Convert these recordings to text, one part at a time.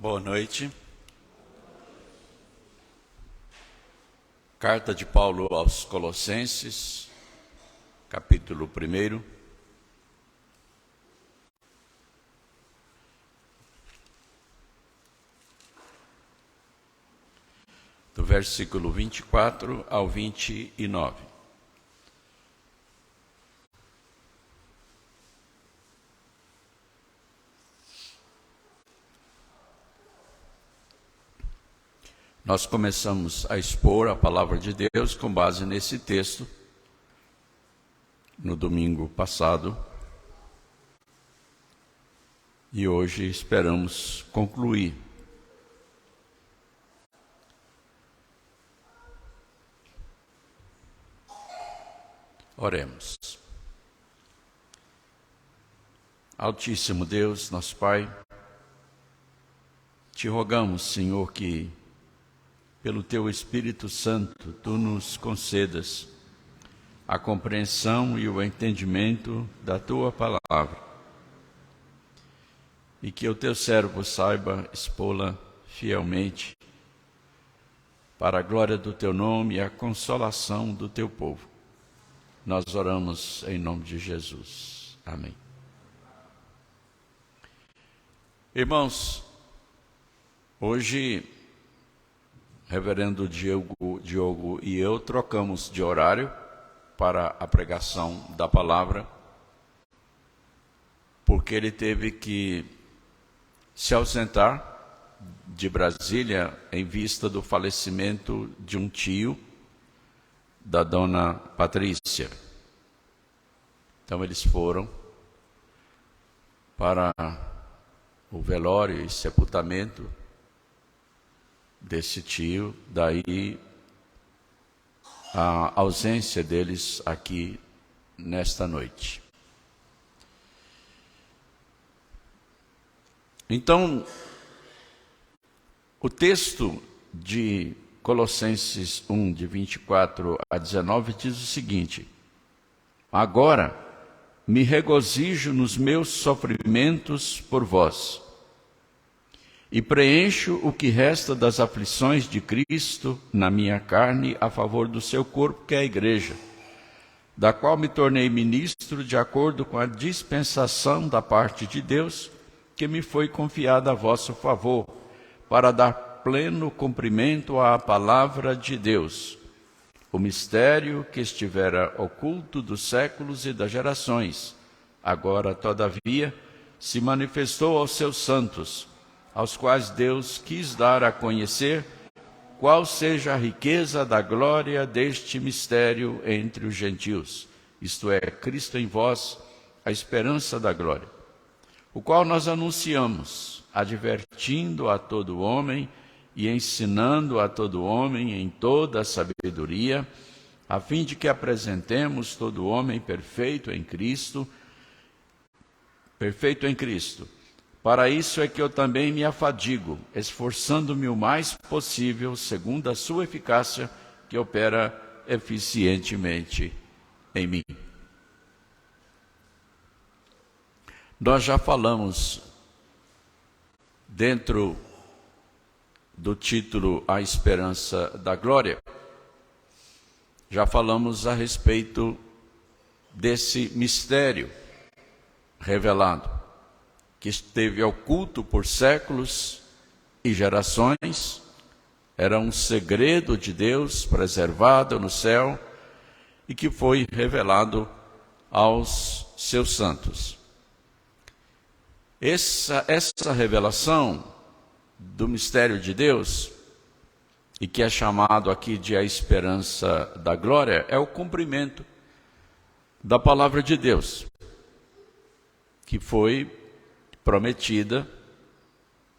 Boa noite. Carta de Paulo aos Colossenses, capítulo 1. Do versículo 24 ao 29. Nós começamos a expor a palavra de Deus com base nesse texto no domingo passado e hoje esperamos concluir. Oremos. Altíssimo Deus, nosso Pai, te rogamos, Senhor, que pelo Teu Espírito Santo, Tu nos concedas a compreensão e o entendimento da Tua palavra, e que o Teu servo saiba expô-la fielmente, para a glória do Teu nome e a consolação do Teu povo. Nós oramos em nome de Jesus. Amém. Irmãos, hoje Reverendo Diogo e eu trocamos de horário para a pregação da palavra, porque ele teve que se ausentar de Brasília em vista do falecimento de um tio da dona Patrícia. Então eles foram para o velório e sepultamento desse tio, daí a ausência deles aqui nesta noite. Então, o texto de Colossenses 1, de 24 a 19, diz o seguinte: agora me regozijo nos meus sofrimentos por vós, e preencho o que resta das aflições de Cristo na minha carne a favor do seu corpo, que é a igreja, da qual me tornei ministro de acordo com a dispensação da parte de Deus, que me foi confiada a vosso favor, para dar pleno cumprimento à palavra de Deus, o mistério que estivera oculto dos séculos e das gerações, agora, todavia, se manifestou aos seus santos, aos quais Deus quis dar a conhecer qual seja a riqueza da glória deste mistério entre os gentios, isto é, Cristo em vós, a esperança da glória, o qual nós anunciamos, advertindo a todo homem e ensinando a todo homem em toda a sabedoria, a fim de que apresentemos todo homem perfeito em Cristo. Para isso é que eu também me afadigo, esforçando-me o mais possível, segundo a sua eficácia, que opera eficientemente em mim. Nós já falamos, dentro do título A Esperança da Glória, já falamos a respeito desse mistério revelado, que esteve oculto por séculos e gerações, era um segredo de Deus preservado no céu e que foi revelado aos seus santos. Essa revelação do mistério de Deus, e que é chamado aqui de a esperança da glória, é o cumprimento da palavra de Deus, que foi prometida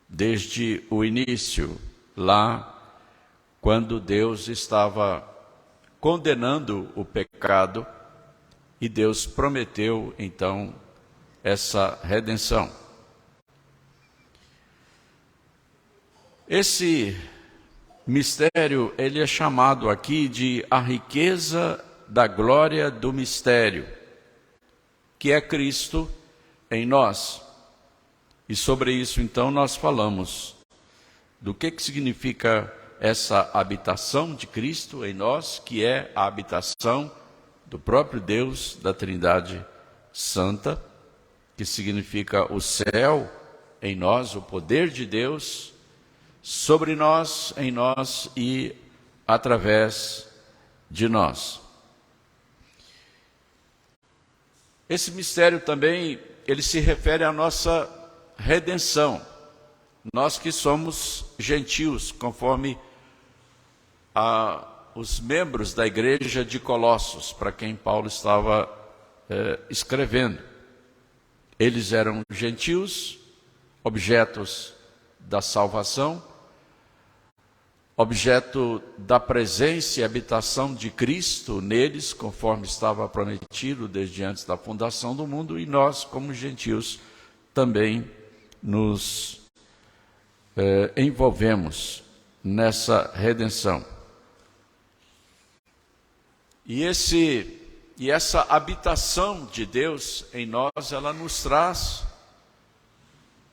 desde o início, lá quando Deus estava condenando o pecado, e Deus prometeu então essa redenção. Esse mistério, ele é chamado aqui de a riqueza da glória do mistério, que é Cristo em nós. E sobre isso, então, nós falamos do que significa essa habitação de Cristo em nós, que é a habitação do próprio Deus, da Trindade Santa, que significa o céu em nós, o poder de Deus sobre nós, em nós e através de nós. Esse mistério também, ele se refere à nossa redenção. Nós que somos gentios, conforme os membros da igreja de Colossos, para quem Paulo estava escrevendo. Eles eram gentios, objetos da salvação, objeto da presença e habitação de Cristo neles, conforme estava prometido desde antes da fundação do mundo, e nós, como gentios, também nos envolvemos nessa redenção. E essa habitação de Deus em nós, ela nos traz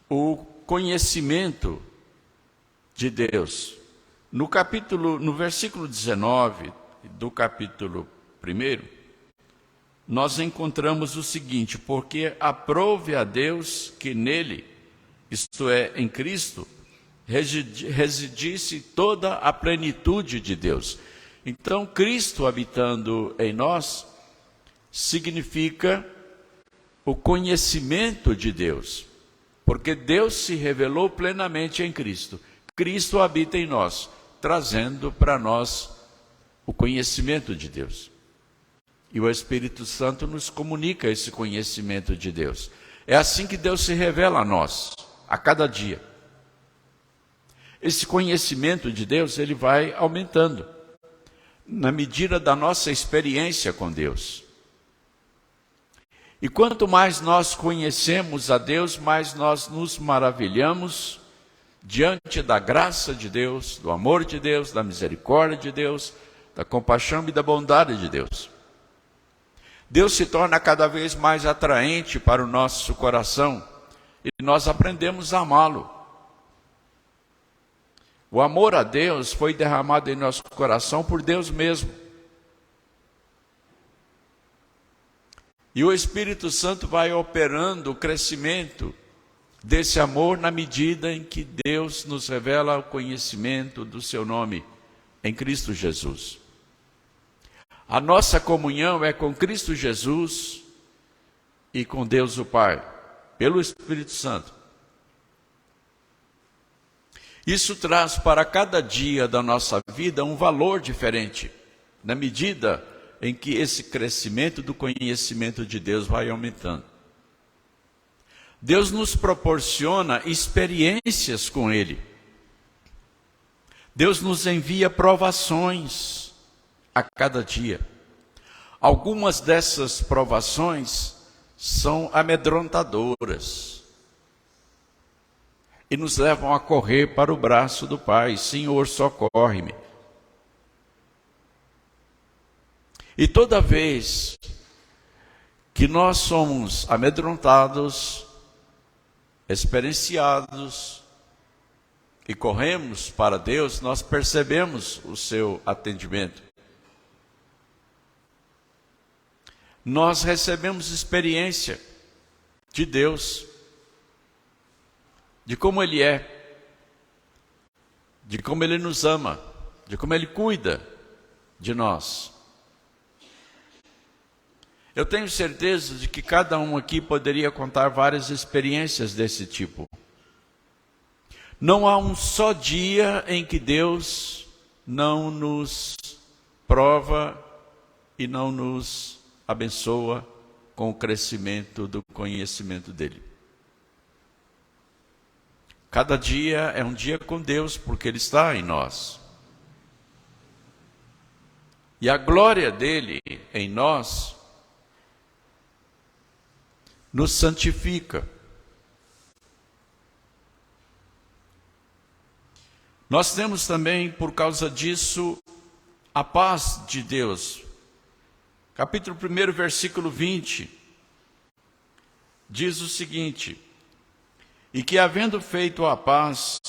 o conhecimento de Deus. No versículo 19 do capítulo 1, nós encontramos o seguinte: porque aprove a Deus que nele, isto é, em Cristo, residisse toda a plenitude de Deus. Então, Cristo habitando em nós significa o conhecimento de Deus, porque Deus se revelou plenamente em Cristo. Cristo habita em nós, trazendo para nós o conhecimento de Deus. E o Espírito Santo nos comunica esse conhecimento de Deus. É assim que Deus se revela a nós, a cada dia. Esse conhecimento de Deus, ele vai aumentando na medida da nossa experiência com Deus. E quanto mais nós conhecemos a Deus, mais nós nos maravilhamos diante da graça de Deus, do amor de Deus, da misericórdia de Deus, da compaixão e da bondade de Deus. Deus se torna cada vez mais atraente para o nosso coração e nós aprendemos a amá-lo. O amor a Deus foi derramado em nosso coração por Deus mesmo. E o Espírito Santo vai operando o crescimento desse amor na medida em que Deus nos revela o conhecimento do seu nome em Cristo Jesus. A nossa comunhão é com Cristo Jesus e com Deus o Pai, pelo Espírito Santo. Isso traz para cada dia da nossa vida um valor diferente, na medida em que esse crescimento do conhecimento de Deus vai aumentando. Deus nos proporciona experiências com Ele. Deus nos envia provações a cada dia. Algumas dessas provações são amedrontadoras e nos levam a correr para o braço do Pai. Senhor, socorre-me. E toda vez que nós somos amedrontados, experienciados e corremos para Deus, nós percebemos o seu atendimento. Nós recebemos experiência de Deus, de como Ele é, de como Ele nos ama, de como Ele cuida de nós. Eu tenho certeza de que cada um aqui poderia contar várias experiências desse tipo. Não há um só dia em que Deus não nos prova e não nos abençoa com o crescimento do conhecimento dEle. Cada dia é um dia com Deus, porque Ele está em nós. E a glória dEle em nós nos santifica. Nós temos também, por causa disso, a paz de Deus. Capítulo 1, versículo 20, diz o seguinte: e que havendo feito a paz,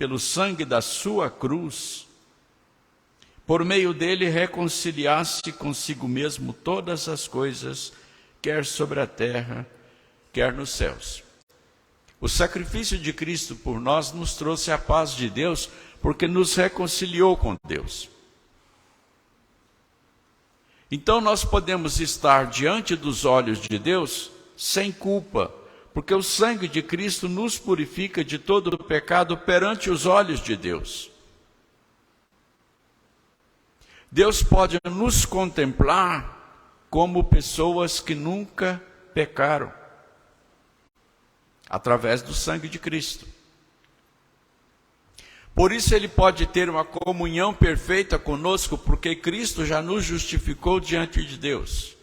pelo sangue da sua cruz, por meio dele reconciliasse consigo mesmo todas as coisas, quer sobre a terra, quer nos céus. O sacrifício de Cristo por nós nos trouxe a paz de Deus, porque nos reconciliou com Deus. Então nós podemos estar diante dos olhos de Deus sem culpa, porque o sangue de Cristo nos purifica de todo o pecado perante os olhos de Deus. Deus pode nos contemplar como pessoas que nunca pecaram, através do sangue de Cristo. Por isso ele pode ter uma comunhão perfeita conosco, porque Cristo já nos justificou diante de Deus.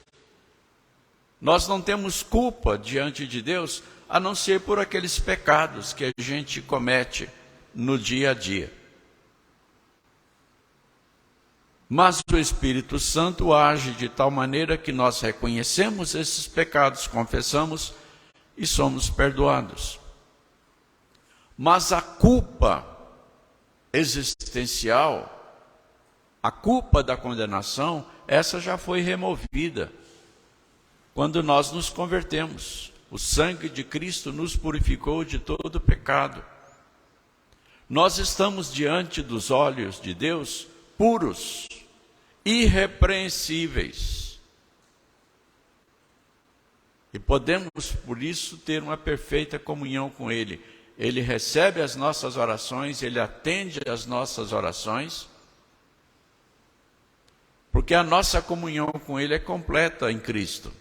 Nós não temos culpa diante de Deus, a não ser por aqueles pecados que a gente comete no dia a dia. Mas o Espírito Santo age de tal maneira que nós reconhecemos esses pecados, confessamos e somos perdoados. Mas a culpa existencial, a culpa da condenação, essa já foi removida quando nós nos convertemos. O sangue de Cristo nos purificou de todo pecado. Nós estamos diante dos olhos de Deus puros, irrepreensíveis. E podemos, por isso, ter uma perfeita comunhão com Ele. Ele recebe as nossas orações, Ele atende às nossas orações, porque a nossa comunhão com Ele é completa em Cristo.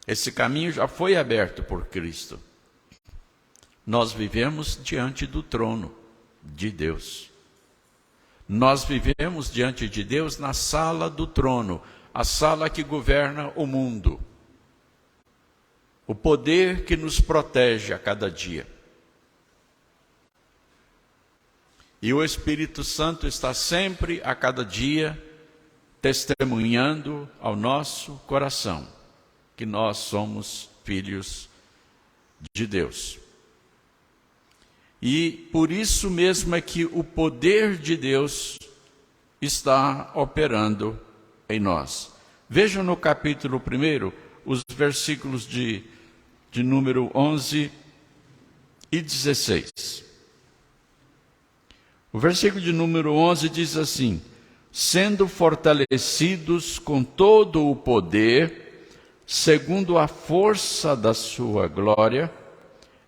Esse caminho já foi aberto por Cristo. Nós vivemos diante do trono de Deus. Nós vivemos diante de Deus na sala do trono, a sala que governa o mundo. O poder que nos protege a cada dia. E o Espírito Santo está sempre, a cada dia, testemunhando ao nosso coração que nós somos filhos de Deus. E por isso mesmo é que o poder de Deus está operando em nós. Vejam no capítulo 1, os versículos de número 11 e 16. O versículo de número 11 diz assim: sendo fortalecidos com todo o poder, segundo a força da sua glória,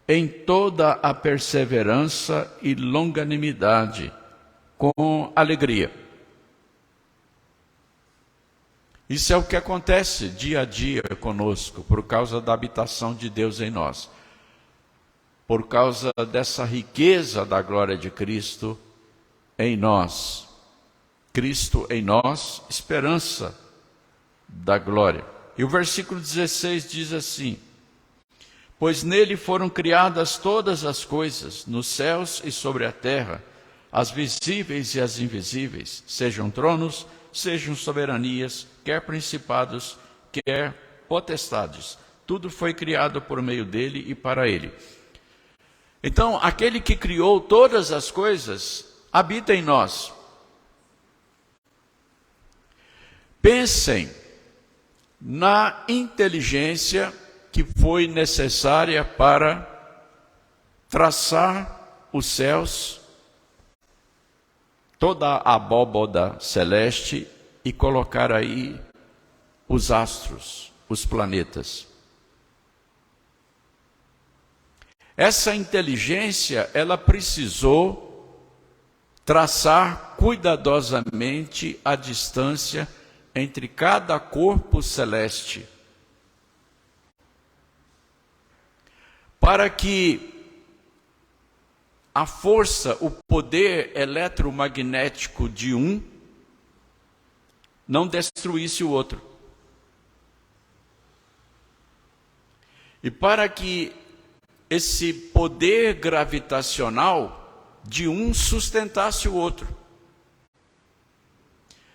em toda a perseverança e longanimidade, com alegria. Isso é o que acontece dia a dia conosco, por causa da habitação de Deus em nós. Por causa dessa riqueza da glória de Cristo em nós. Cristo em nós, esperança da glória. E o versículo 16 diz assim: pois nele foram criadas todas as coisas, nos céus e sobre a terra, as visíveis e as invisíveis, sejam tronos, sejam soberanias, quer principados, quer potestades. Tudo foi criado por meio dele e para ele. Então, aquele que criou todas as coisas, habita em nós. Pensem na inteligência que foi necessária para traçar os céus, toda a abóboda celeste, e colocar aí os astros, os planetas. Essa inteligência, ela precisou traçar cuidadosamente a distância entre cada corpo celeste, para que a força, o poder eletromagnético de um não destruísse o outro. E para que esse poder gravitacional de um sustentasse o outro.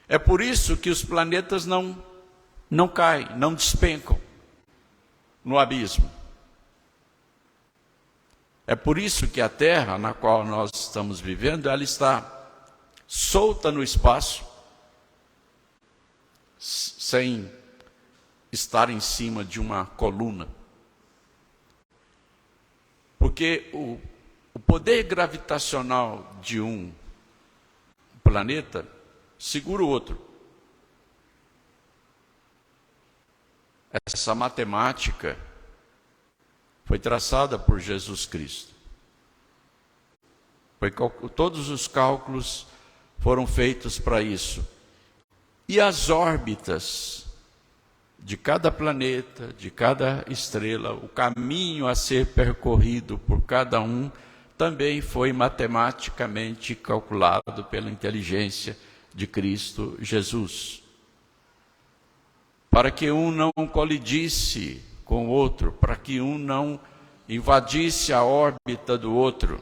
É por isso que os planetas não caem, não despencam no abismo. É por isso que a Terra, na qual nós estamos vivendo, ela está solta no espaço, sem estar em cima de uma coluna. Porque o poder gravitacional de um planeta segura o outro. Essa matemática foi traçada por Jesus Cristo. Todos os cálculos foram feitos para isso. E as órbitas de cada planeta, de cada estrela, o caminho a ser percorrido por cada um, também foi matematicamente calculado pela inteligência de Cristo Jesus. Para que um não colidisse com o outro, para que um não invadisse a órbita do outro.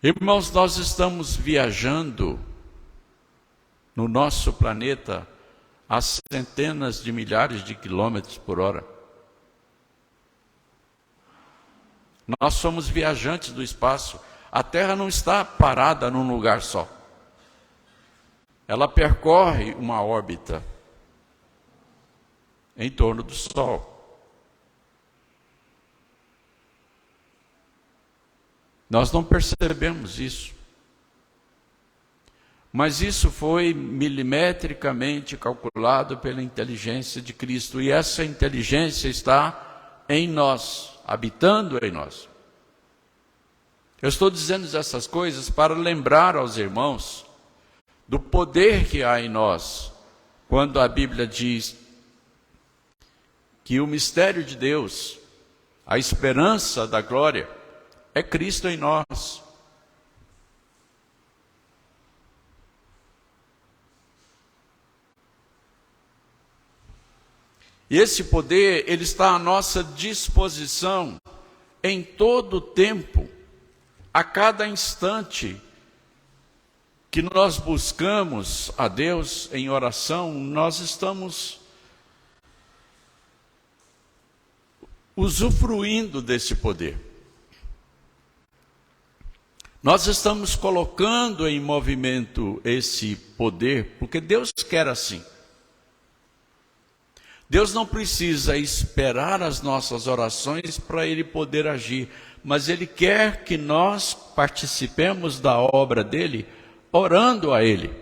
Irmãos, nós estamos viajando no nosso planeta a centenas de milhares de quilômetros por hora. Nós somos viajantes do espaço. A Terra não está parada num lugar só. Ela percorre uma órbita em torno do Sol. Nós não percebemos isso. Mas isso foi milimetricamente calculado pela inteligência de Cristo. E essa inteligência está em nós, habitando em nós. Eu estou dizendo essas coisas para lembrar aos irmãos do poder que há em nós, quando a Bíblia diz que o mistério de Deus, a esperança da glória, é Cristo em nós. E esse poder, ele está à nossa disposição em todo o tempo, a cada instante que nós buscamos a Deus em oração, nós estamos usufruindo desse poder. Nós estamos colocando em movimento esse poder, porque Deus quer assim. Deus não precisa esperar as nossas orações para Ele poder agir, mas Ele quer que nós participemos da obra dEle, orando a Ele.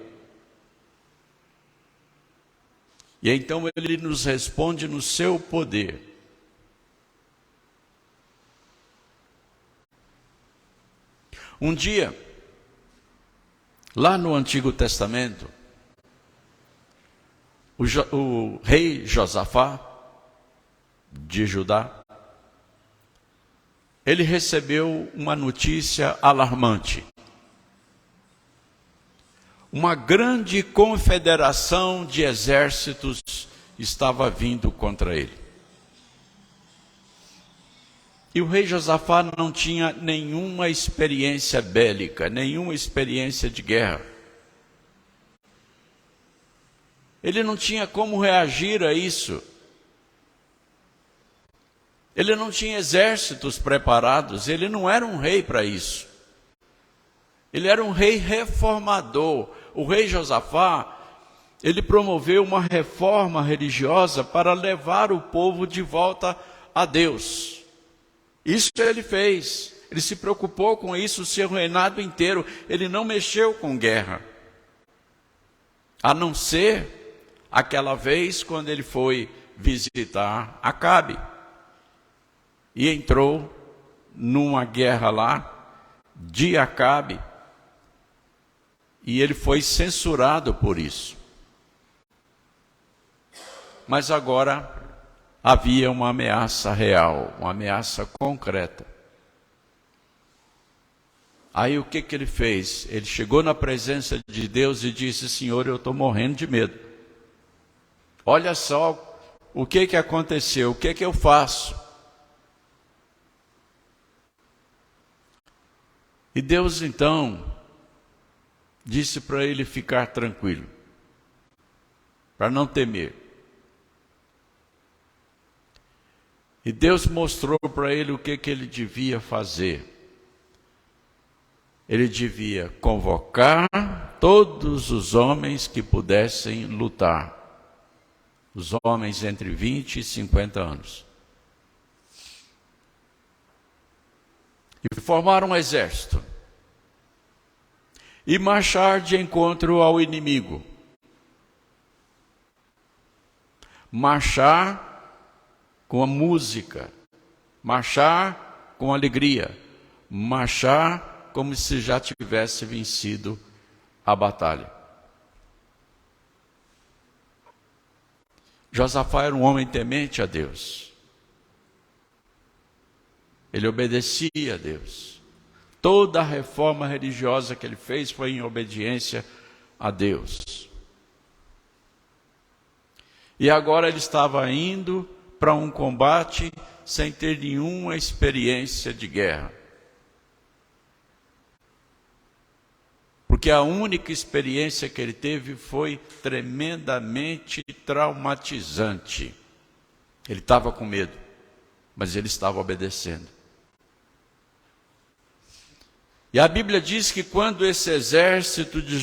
E então Ele nos responde no seu poder. Um dia, lá no Antigo Testamento, o rei Josafá, de Judá, ele recebeu uma notícia alarmante. Uma grande confederação de exércitos estava vindo contra ele. E o rei Josafá não tinha nenhuma experiência bélica, nenhuma experiência de guerra. Ele não tinha como reagir a isso. Ele não tinha exércitos preparados, ele não era um rei para isso. Ele era um rei reformador. O rei Josafá, ele promoveu uma reforma religiosa para levar o povo de volta a Deus. Isso ele fez. Ele se preocupou com isso o seu reinado inteiro. Ele não mexeu com guerra. A não ser aquela vez quando ele foi visitar Acabe. E entrou numa guerra lá de Acabe. E ele foi censurado por isso. Mas agora havia uma ameaça real, uma ameaça concreta. Aí o que ele fez? Ele chegou na presença de Deus e disse: Senhor, eu estou morrendo de medo. Olha só o que aconteceu, o que eu faço? E Deus então disse para ele ficar tranquilo, para não temer. E Deus mostrou para ele o que ele devia fazer. Ele devia convocar todos os homens que pudessem lutar. Os homens entre 20 e 50 anos. E formar um exército. E marchar de encontro ao inimigo. Marchar com a música, marchar com alegria, marchar como se já tivesse vencido a batalha. Josafá era um homem temente a Deus. Ele obedecia a Deus. Toda a reforma religiosa que ele fez foi em obediência a Deus. E agora ele estava indo para um combate sem ter nenhuma experiência de guerra. Porque a única experiência que ele teve foi tremendamente traumatizante. Ele estava com medo, mas ele estava obedecendo. E a Bíblia diz que quando esse exército de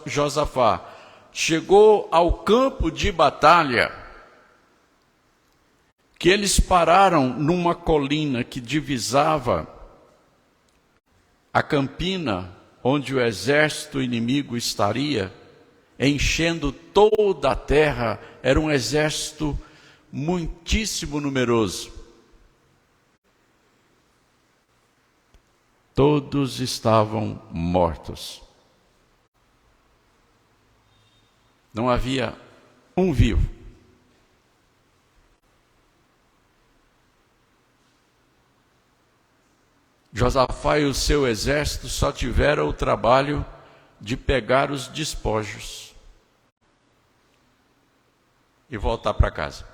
Josafá chegou ao campo de batalha, que eles pararam numa colina que divisava a campina onde o exército inimigo estaria, enchendo toda a terra. Era um exército muitíssimo numeroso. Todos estavam mortos. Não havia um vivo. Josafá e o seu exército só tiveram o trabalho de pegar os despojos e voltar para casa.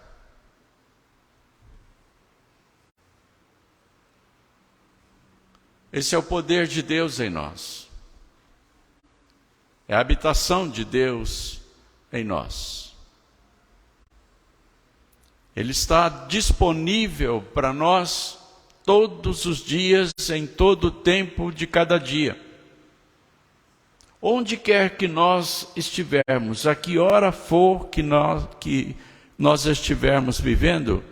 Esse é o poder de Deus em nós. É a habitação de Deus em nós. Ele está disponível para nós todos os dias, em todo o tempo de cada dia. Onde quer que nós estivermos, a que hora for que nós estivermos vivendo,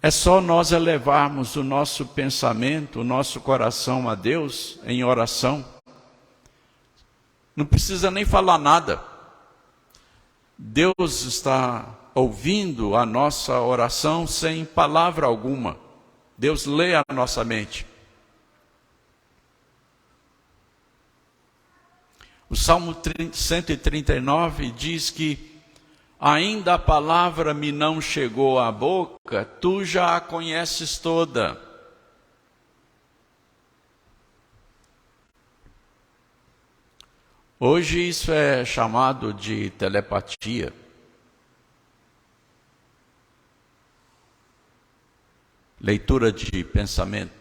é só nós elevarmos o nosso pensamento, o nosso coração a Deus em oração. Não precisa nem falar nada. Deus está ouvindo a nossa oração sem palavra alguma. Deus lê a nossa mente. O Salmo 139 diz que ainda a palavra me não chegou à boca, tu já a conheces toda. Hoje isso é chamado de telepatia. Leitura de pensamento.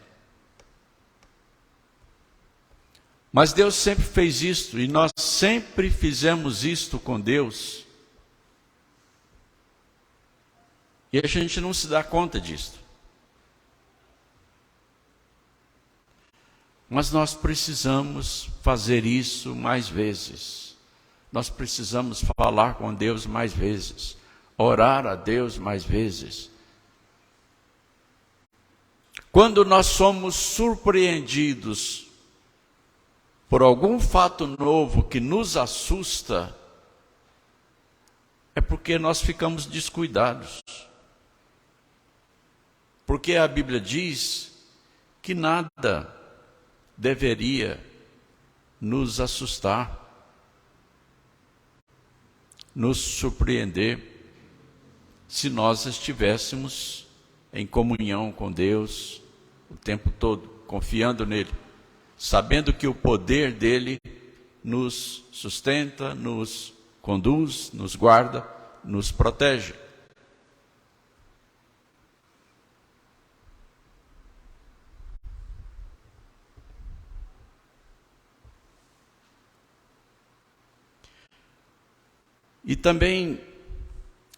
Mas Deus sempre fez isto, e nós sempre fizemos isto com Deus. E a gente não se dá conta disto. Mas nós precisamos fazer isso mais vezes. Nós precisamos falar com Deus mais vezes. Orar a Deus mais vezes. Quando nós somos surpreendidos por algum fato novo que nos assusta, é porque nós ficamos descuidados. Porque a Bíblia diz que nada deveria nos assustar, nos surpreender, se nós estivéssemos em comunhão com Deus o tempo todo, confiando nele, sabendo que o poder dele nos sustenta, nos conduz, nos guarda, nos protege. E também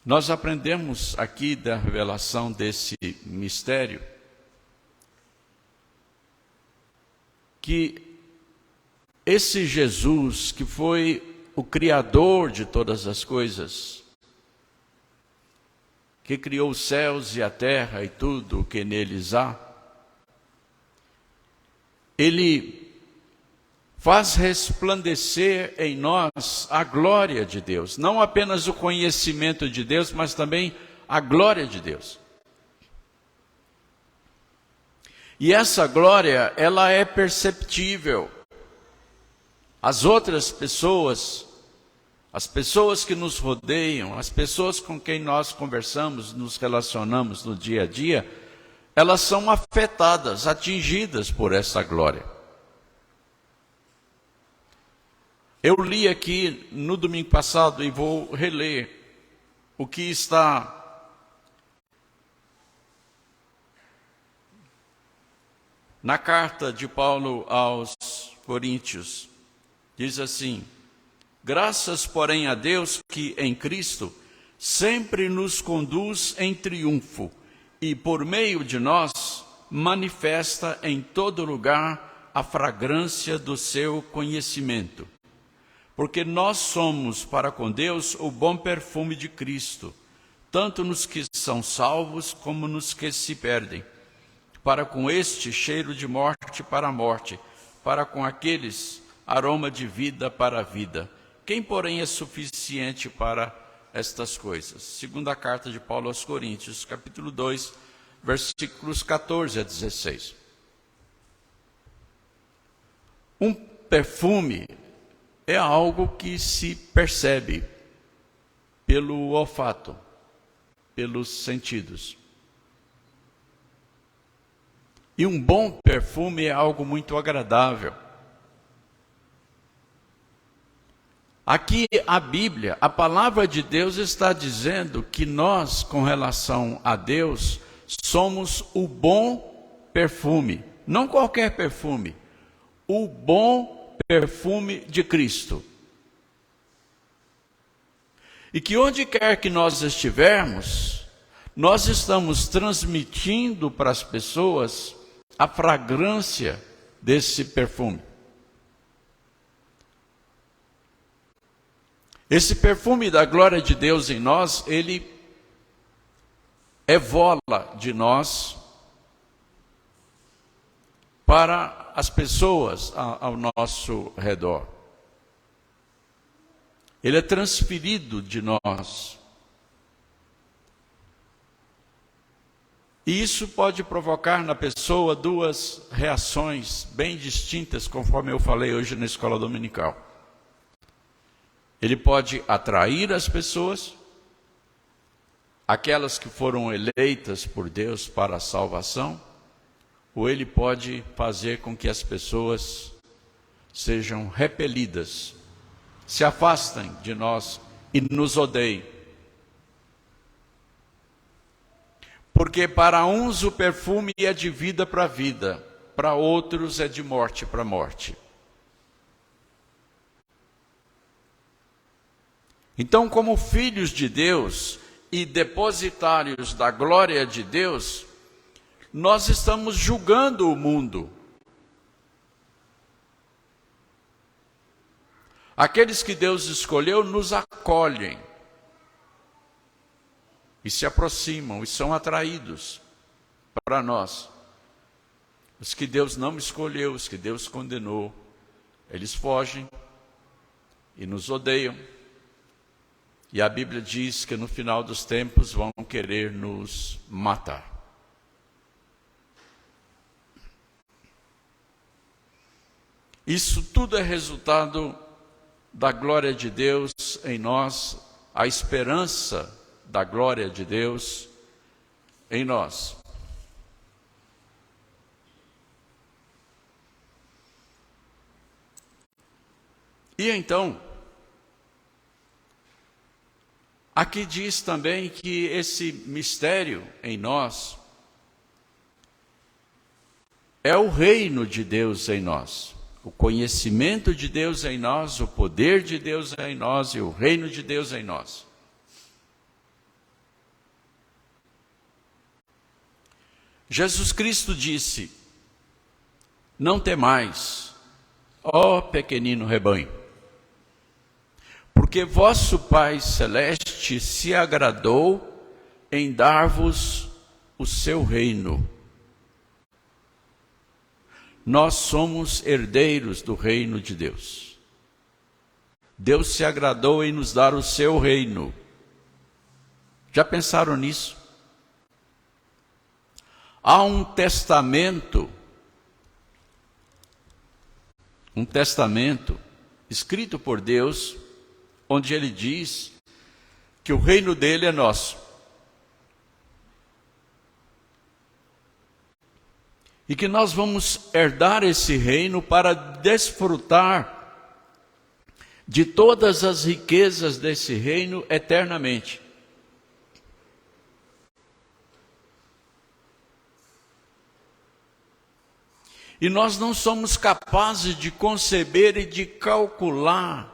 Nós aprendemos aqui da revelação desse mistério que esse Jesus, que foi o Criador de todas as coisas, que criou os céus e a terra e tudo o que neles há, Ele faz resplandecer em nós a glória de Deus, não apenas o conhecimento de Deus, mas também a glória de Deus. E essa glória, ela é perceptível. As outras pessoas, as pessoas que nos rodeiam, as pessoas com quem nós conversamos, nos relacionamos no dia a dia, elas são afetadas, atingidas por essa glória. Eu li aqui no domingo passado e vou reler o que está na carta de Paulo aos Coríntios. Diz assim: graças, porém, a Deus que em Cristo sempre nos conduz em triunfo e por meio de nós manifesta em todo lugar a fragrância do seu conhecimento. Porque nós somos para com Deus o bom perfume de Cristo, tanto nos que são salvos como nos que se perdem. Para com este cheiro de morte para a morte, para com aqueles aroma de vida para a vida. Quem, porém, é suficiente para estas coisas? Segunda carta de Paulo aos Coríntios, capítulo 2, versículos 14 a 16. Um perfume é algo que se percebe pelo olfato, pelos sentidos. E um bom perfume é algo muito agradável. Aqui a Bíblia, a palavra de Deus está dizendo que nós, com relação a Deus, somos o bom perfume. Não qualquer perfume, o bom perfume de Cristo. E que onde quer que nós estivermos, nós estamos transmitindo para as pessoas a fragrância desse perfume. Esse perfume da glória de Deus em nós, ele evola de nós para as pessoas ao nosso redor. Ele é transferido de nós. E isso pode provocar na pessoa duas reações bem distintas, conforme eu falei hoje na escola dominical. Ele pode atrair as pessoas, aquelas que foram eleitas por Deus para a salvação, ou ele pode fazer com que as pessoas sejam repelidas, se afastem de nós e nos odeiem. Porque para uns o perfume é de vida para vida, para outros é de morte para morte. Então, como filhos de Deus e depositários da glória de Deus, nós estamos julgando o mundo. Aqueles que Deus escolheu nos acolhem e se aproximam e são atraídos para nós. Os que Deus não escolheu, os que Deus condenou, eles fogem e nos odeiam. E a Bíblia diz que no final dos tempos vão querer nos matar. Isso tudo é resultado da glória de Deus em nós, a esperança da glória de Deus em nós. E então, aqui diz também que esse mistério em nós é o reino de Deus em nós. O conhecimento de Deus em nós, o poder de Deus em nós e o reino de Deus em nós. Jesus Cristo disse: não temais, ó pequenino rebanho, porque vosso Pai Celeste se agradou em dar-vos o seu reino. Nós somos herdeiros do reino de Deus. Deus se agradou em nos dar o seu reino. Já pensaram nisso? Há um testamento escrito por Deus, onde ele diz que o reino dele é nosso. E que nós vamos herdar esse reino para desfrutar de todas as riquezas desse reino eternamente. E nós não somos capazes de conceber e de calcular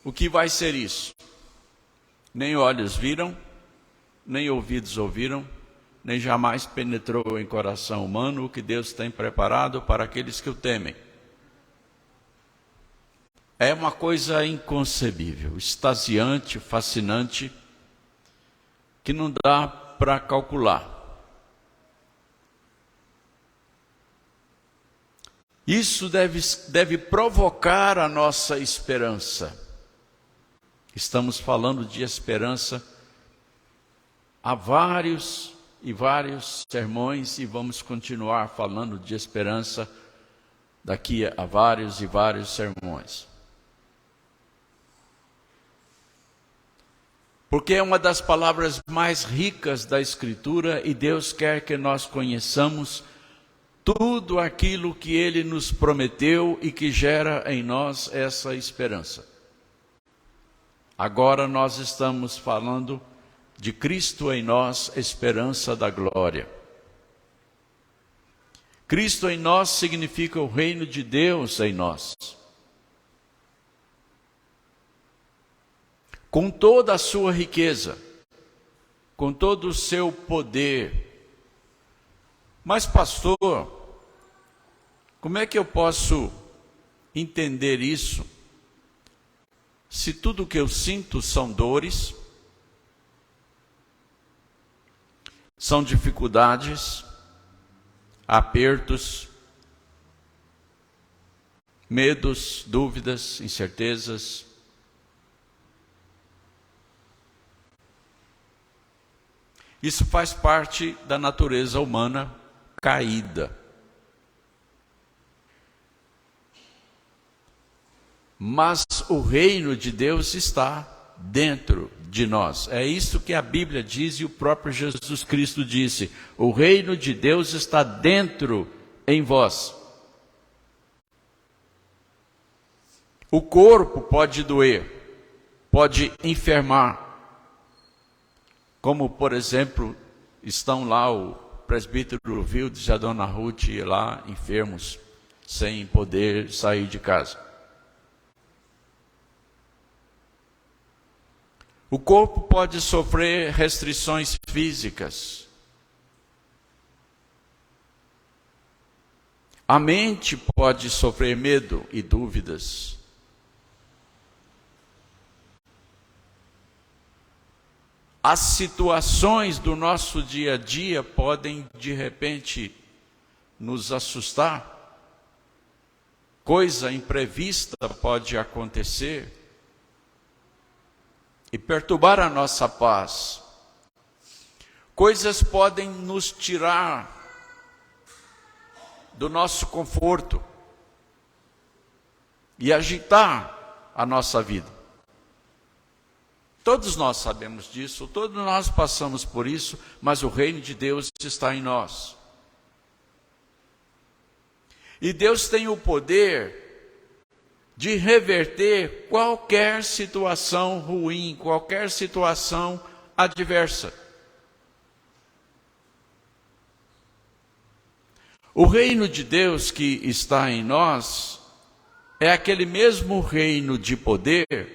o que vai ser isso. Nem olhos viram, nem ouvidos ouviram, nem jamais penetrou em coração humano o que Deus tem preparado para aqueles que o temem. É uma coisa inconcebível, extasiante, fascinante, que não dá para calcular. Isso deve provocar a nossa esperança. Estamos falando de esperança há vários e vários sermões, e vamos continuar falando de esperança daqui a vários e vários sermões. Porque é uma das palavras mais ricas da Escritura, e Deus quer que nós conheçamos tudo aquilo que Ele nos prometeu e que gera em nós essa esperança. Agora nós estamos falando de Cristo em nós, esperança da glória. Cristo em nós significa o reino de Deus em nós. Com toda a sua riqueza, com todo o seu poder. Mas, pastor, como é que eu posso entender isso? Se tudo que eu sinto são dores, são dificuldades, apertos, medos, dúvidas, incertezas. Isso faz parte da natureza humana caída. Mas o reino de Deus está dentro de nós. É isso que a Bíblia diz e o próprio Jesus Cristo disse. O reino de Deus está dentro em vós. O corpo pode doer, pode enfermar. Como, por exemplo, estão lá o presbítero Vildes e a dona Ruth lá enfermos, sem poder sair de casa. O corpo pode sofrer restrições físicas. A mente pode sofrer medo e dúvidas. As situações do nosso dia a dia podem, de repente, nos assustar. Coisa imprevista pode acontecer e perturbar a nossa paz. Coisas podem nos tirar do nosso conforto e agitar a nossa vida. Todos nós sabemos disso, todos nós passamos por isso, mas o reino de Deus está em nós. E Deus tem o poder de reverter qualquer situação ruim, qualquer situação adversa. O reino de Deus que está em nós é aquele mesmo reino de poder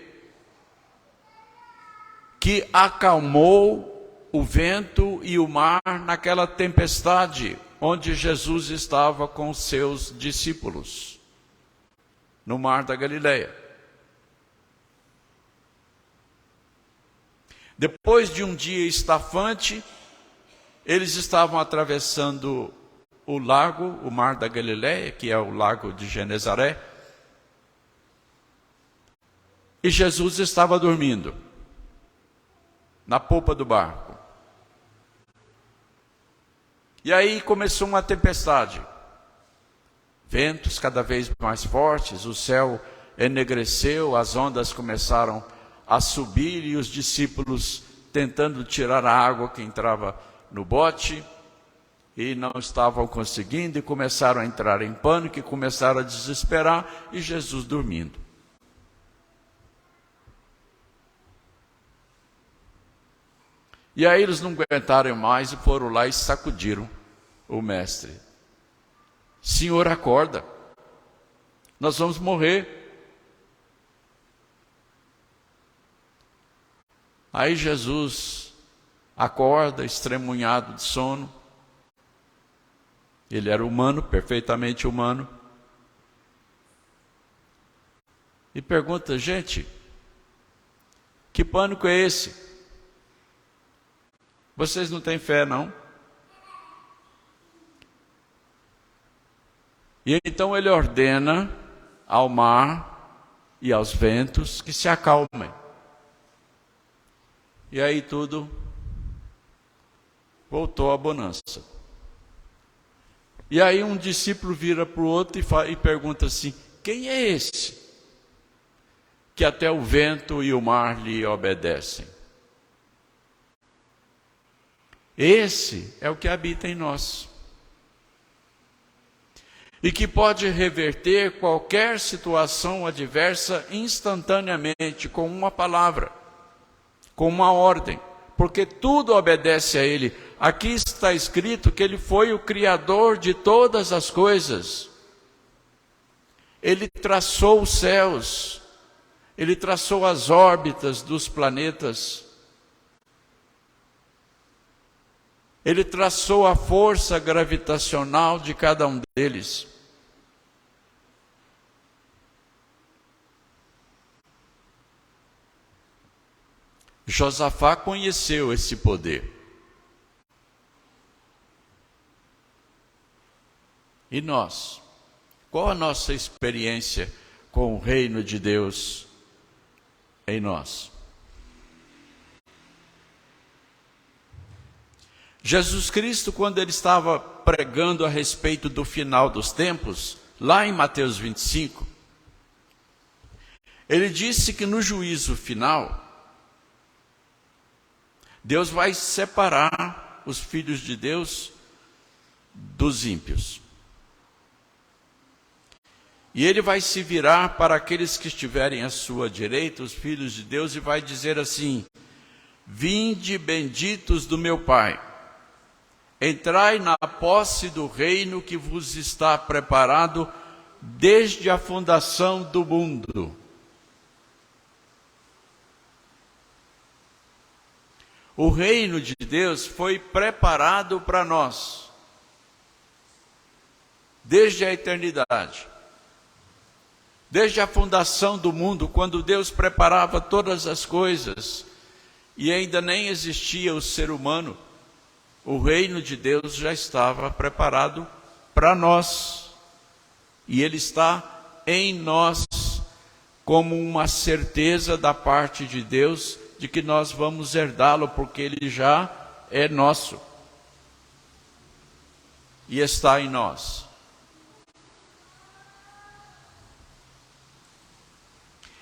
que acalmou o vento e o mar naquela tempestade onde Jesus estava com os seus discípulos, no mar da Galileia. Depois de um dia estafante, eles estavam atravessando o lago, o mar da Galileia, que é o lago de Genezaré, e Jesus estava dormindo na popa do barco. E aí começou uma tempestade, ventos cada vez mais fortes, o céu enegreceu, as ondas começaram a subir e os discípulos tentando tirar a água que entrava no bote e não estavam conseguindo e começaram a entrar em pânico e começaram a desesperar e Jesus dormindo. E aí eles não aguentaram mais e foram lá e sacudiram o mestre. Senhor, acorda, nós vamos morrer. Aí Jesus acorda, estremunhado de sono. Ele era humano, perfeitamente humano. E pergunta, gente, que pânico é esse? Vocês não têm fé, não? E então ele ordena ao mar e aos ventos que se acalmem. E aí tudo voltou à bonança. E aí um discípulo vira para o outro e pergunta assim, quem é esse que até o vento e o mar lhe obedecem? Esse é o que habita em nós. E que pode reverter qualquer situação adversa instantaneamente com uma palavra, com uma ordem, porque tudo obedece a Ele. Aqui está escrito que Ele foi o Criador de todas as coisas. Ele traçou os céus, Ele traçou as órbitas dos planetas, Ele traçou a força gravitacional de cada um deles. Josafá conheceu esse poder. E nós? Qual a nossa experiência com o reino de Deus em nós? Jesus Cristo, quando ele estava pregando a respeito do final dos tempos, lá em Mateus 25, ele disse que no juízo final, Deus vai separar os filhos de Deus dos ímpios. E ele vai se virar para aqueles que estiverem à sua direita, os filhos de Deus, e vai dizer assim, vinde benditos do meu Pai, entrai na posse do reino que vos está preparado desde a fundação do mundo. O reino de Deus foi preparado para nós, desde a eternidade. Desde a fundação do mundo, quando Deus preparava todas as coisas, e ainda nem existia o ser humano, o reino de Deus já estava preparado para nós. E Ele está em nós, como uma certeza da parte de Deus, de que nós vamos herdá-lo, porque Ele já é nosso. E está em nós.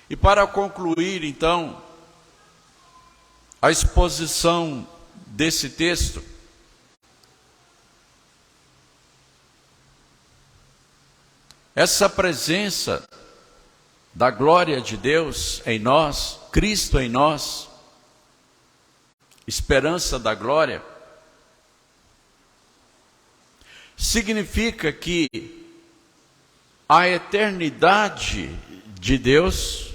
E para concluir, então, a exposição desse texto, essa presença da glória de Deus em nós, Cristo em nós, esperança da glória, significa que a eternidade de Deus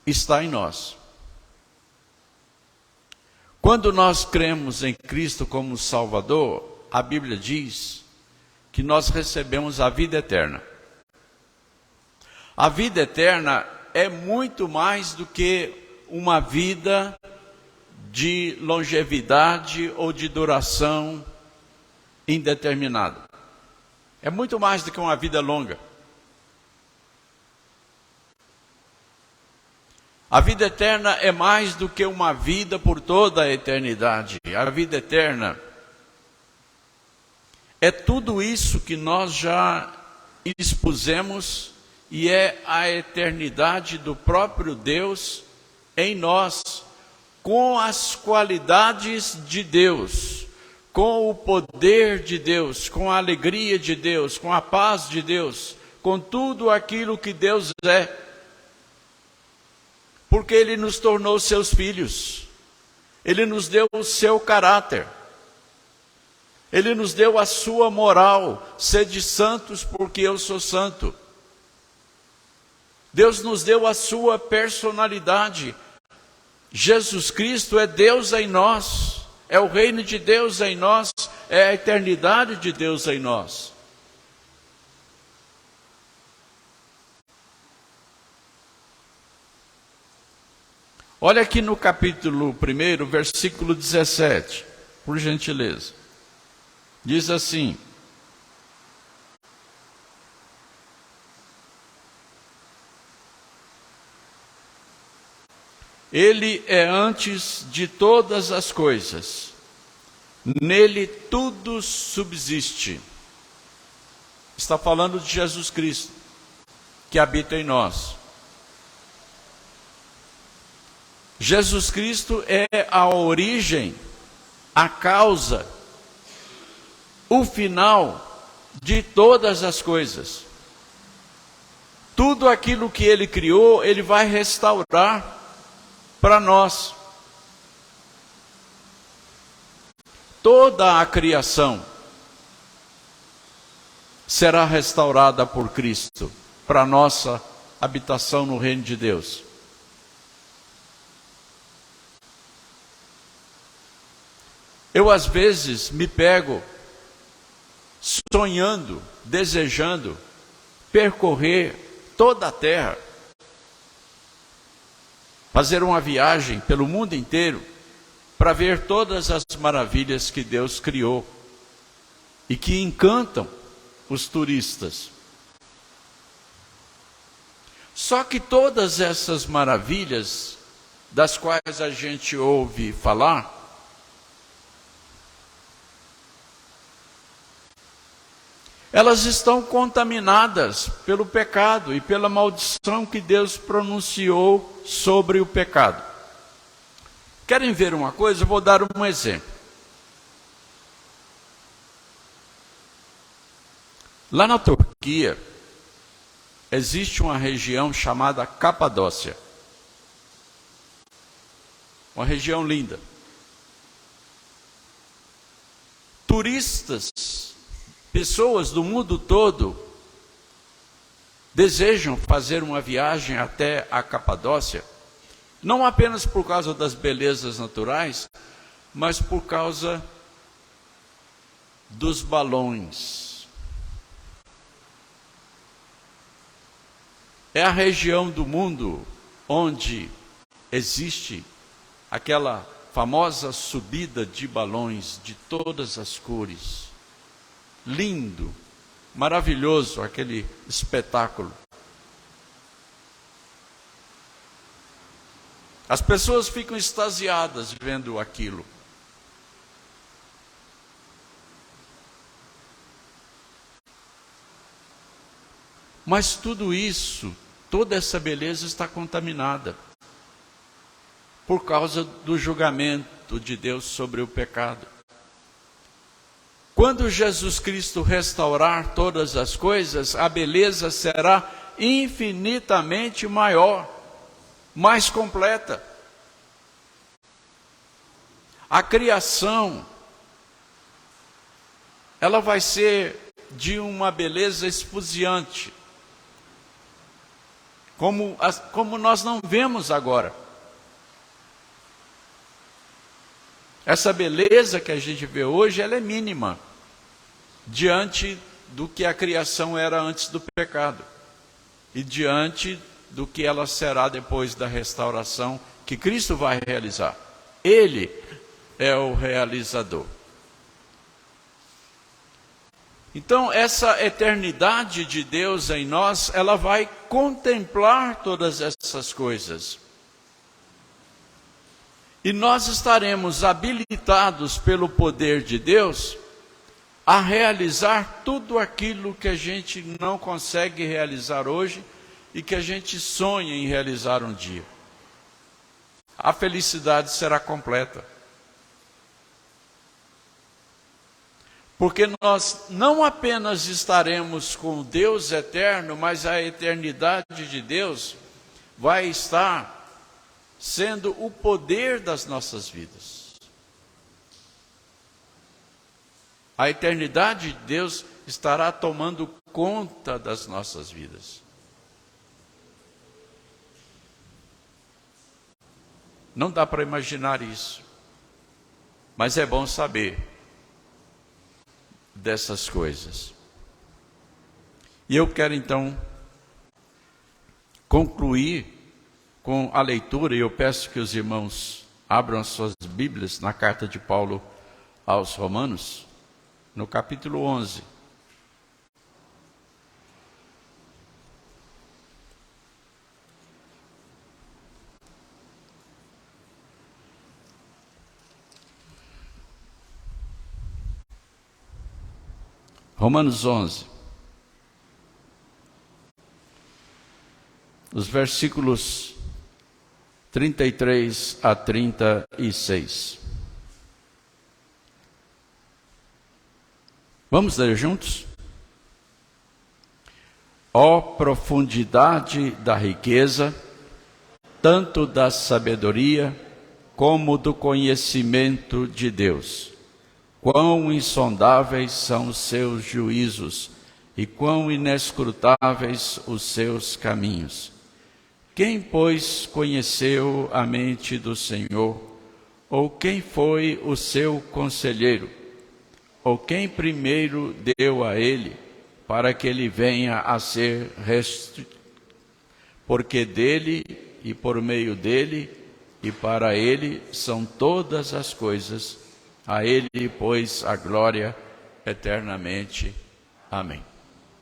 está em nós. Quando nós cremos em Cristo como Salvador, a Bíblia diz que nós recebemos a vida eterna. A vida eterna é muito mais do que uma vida de longevidade ou de duração indeterminada. É muito mais do que uma vida longa. A vida eterna é mais do que uma vida por toda a eternidade. A vida eterna é tudo isso que nós já expusemos e é a eternidade do próprio Deus em nós, com as qualidades de Deus, com o poder de Deus, com a alegria de Deus, com a paz de Deus, com tudo aquilo que Deus é. Porque Ele nos tornou seus filhos, Ele nos deu o seu caráter, Ele nos deu a sua moral, sede santos porque eu sou santo. Deus nos deu a sua personalidade. Jesus Cristo é Deus em nós, é o reino de Deus em nós, é a eternidade de Deus em nós. Olha aqui no capítulo 1, versículo 17, por gentileza. Diz assim: Ele é antes de todas as coisas, nele tudo subsiste. Está falando de Jesus Cristo, que habita em nós. Jesus Cristo é a origem, a causa, o final de todas as coisas. Tudo aquilo que Ele criou, Ele vai restaurar para nós. Toda a criação será restaurada por Cristo, para nossa habitação no reino de Deus. Eu às vezes me pego sonhando, desejando percorrer toda a terra, fazer uma viagem pelo mundo inteiro para ver todas as maravilhas que Deus criou e que encantam os turistas. Só que todas essas maravilhas das quais a gente ouve falar, elas estão contaminadas pelo pecado e pela maldição que Deus pronunciou sobre o pecado. Querem ver uma coisa? Eu vou dar um exemplo. Lá na Turquia, existe uma região chamada Capadócia. Uma região linda. Turistas, pessoas do mundo todo desejam fazer uma viagem até a Capadócia, não apenas por causa das belezas naturais, mas por causa dos balões. É a região do mundo onde existe aquela famosa subida de balões de todas as cores. Lindo, maravilhoso aquele espetáculo. As pessoas ficam extasiadas vendo aquilo. Mas tudo isso, toda essa beleza está contaminada por causa do julgamento de Deus sobre o pecado. Quando Jesus Cristo restaurar todas as coisas, a beleza será infinitamente maior, mais completa. A criação, ela vai ser de uma beleza esfuziante, como nós não vemos agora. Essa beleza que a gente vê hoje, ela é mínima diante do que a criação era antes do pecado e diante do que ela será depois da restauração que Cristo vai realizar. Ele é o realizador. Então, essa eternidade de Deus em nós, ela vai contemplar todas essas coisas. E nós estaremos habilitados pelo poder de Deus a realizar tudo aquilo que a gente não consegue realizar hoje e que a gente sonha em realizar um dia. A felicidade será completa. Porque nós não apenas estaremos com Deus eterno, mas a eternidade de Deus vai estar sendo o poder das nossas vidas. A eternidade de Deus estará tomando conta das nossas vidas. Não dá para imaginar isso, mas é bom saber dessas coisas. E eu quero então concluir com a leitura, e eu peço que os irmãos abram as suas Bíblias na carta de Paulo aos Romanos, no capítulo 11. Romanos 11. Os versículos 33 a 36. Vamos ler juntos? Ó profundidade da riqueza, tanto da sabedoria como do conhecimento de Deus. Quão insondáveis são os seus juízos e quão inescrutáveis os seus caminhos. Quem, pois, conheceu a mente do Senhor? Ou quem foi o seu conselheiro? Ou quem primeiro deu a ele, para que ele venha a ser porque dele e por meio dele e para ele são todas as coisas. A ele, pois, a glória eternamente. Amém.